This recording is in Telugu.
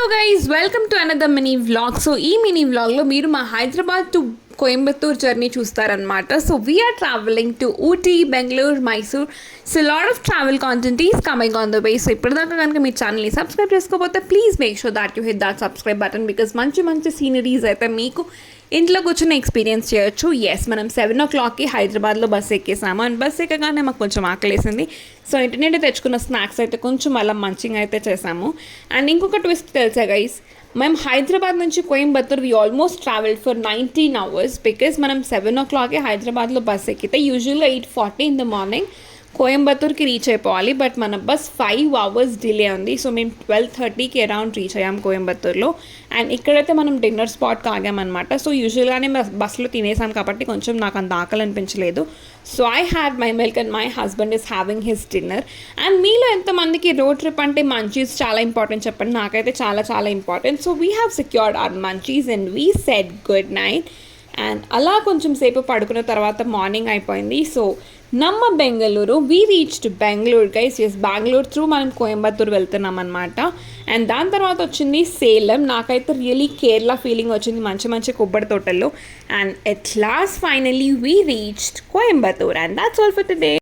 Hello guys, welcome to another mini vlog. So ఈ మినీ వ్లాగ్లో మీరు మా హైదరాబాద్ టు కోయంబత్తూర్ జర్నీ చూస్తారనమాట. So we are travelling to Ooty, Bengaluru, Mysore. So lot of travel content is coming on the way. So ఇప్పటిదాకా కనుక మీ ఛానల్ని సబ్స్క్రైబ్ చేసుకోకపోతే please make sure that you hit that subscribe button, because మంచి మంచి సీనరీస్ అయితే మీకు ఇంట్లో కూర్చొని ఎక్స్పీరియన్స్ చేయొచ్చు. ఎస్, మనం 7 o'clockకి హైదరాబాద్లో బస్ ఎక్కేసాము. అండ్ బస్ ఎక్కగానే మాకు కొంచెం ఆకలేసింది. సో ఇంటర్నెట్ తెచ్చుకున్న స్నాక్స్ అయితే కొంచెం అలా మంచింగ్ అయితే చేసాము. అండ్ ఇంకొక ట్విస్ట్ తెలుసా గైస్, మేము హైదరాబాద్ నుంచి Coimbatore we almost travelled for 19 hours, because మనం 7 o'clockకి హైదరాబాద్లో బస్ ఎక్కితే యూజువల్గా 8:40 in the morning కోయంబత్తూర్కి రీచ్ అయిపోవాలి. బట్ మన బస్ 5 hours డిలే ఉంది. సో మేము 12:30కి అరౌండ్ రీచ్ అయ్యాం కోయంబత్తూర్లో. అండ్ ఇక్కడైతే మనం డిన్నర్ స్పాట్కి ఆగామన్నమాట. సో యూజువల్గానే బస్సులో తినేసాం కాబట్టి కొంచెం నాకు అంత ఆకలి అనిపించలేదు. So I had my milk and my husband is having his dinner. And మీలో ఎంతమందికి రోడ్ ట్రిప్ అంటే మంచీస్ చాలా ఇంపార్టెంట్ చెప్పండి. నాకైతే చాలా చాలా important. So we have secured our munchies and we said good night. And అలా కొంచెం సేపు పడుకున్న తర్వాత మార్నింగ్ అయిపోయింది. సో నమ్మ Bengaluru, we reached Bengaluru guys. Yes, Bengaluru through మనం కోయంబత్తూర్ వెళ్తున్నాం అనమాట. అండ్ దాని తర్వాత వచ్చింది సేలం. నాకైతే రియలీ కేరళ ఫీలింగ్ వచ్చింది మంచి మంచి కొబ్బరి తోటల్లో. And at last finally we reached Coimbatore. And that's all for today.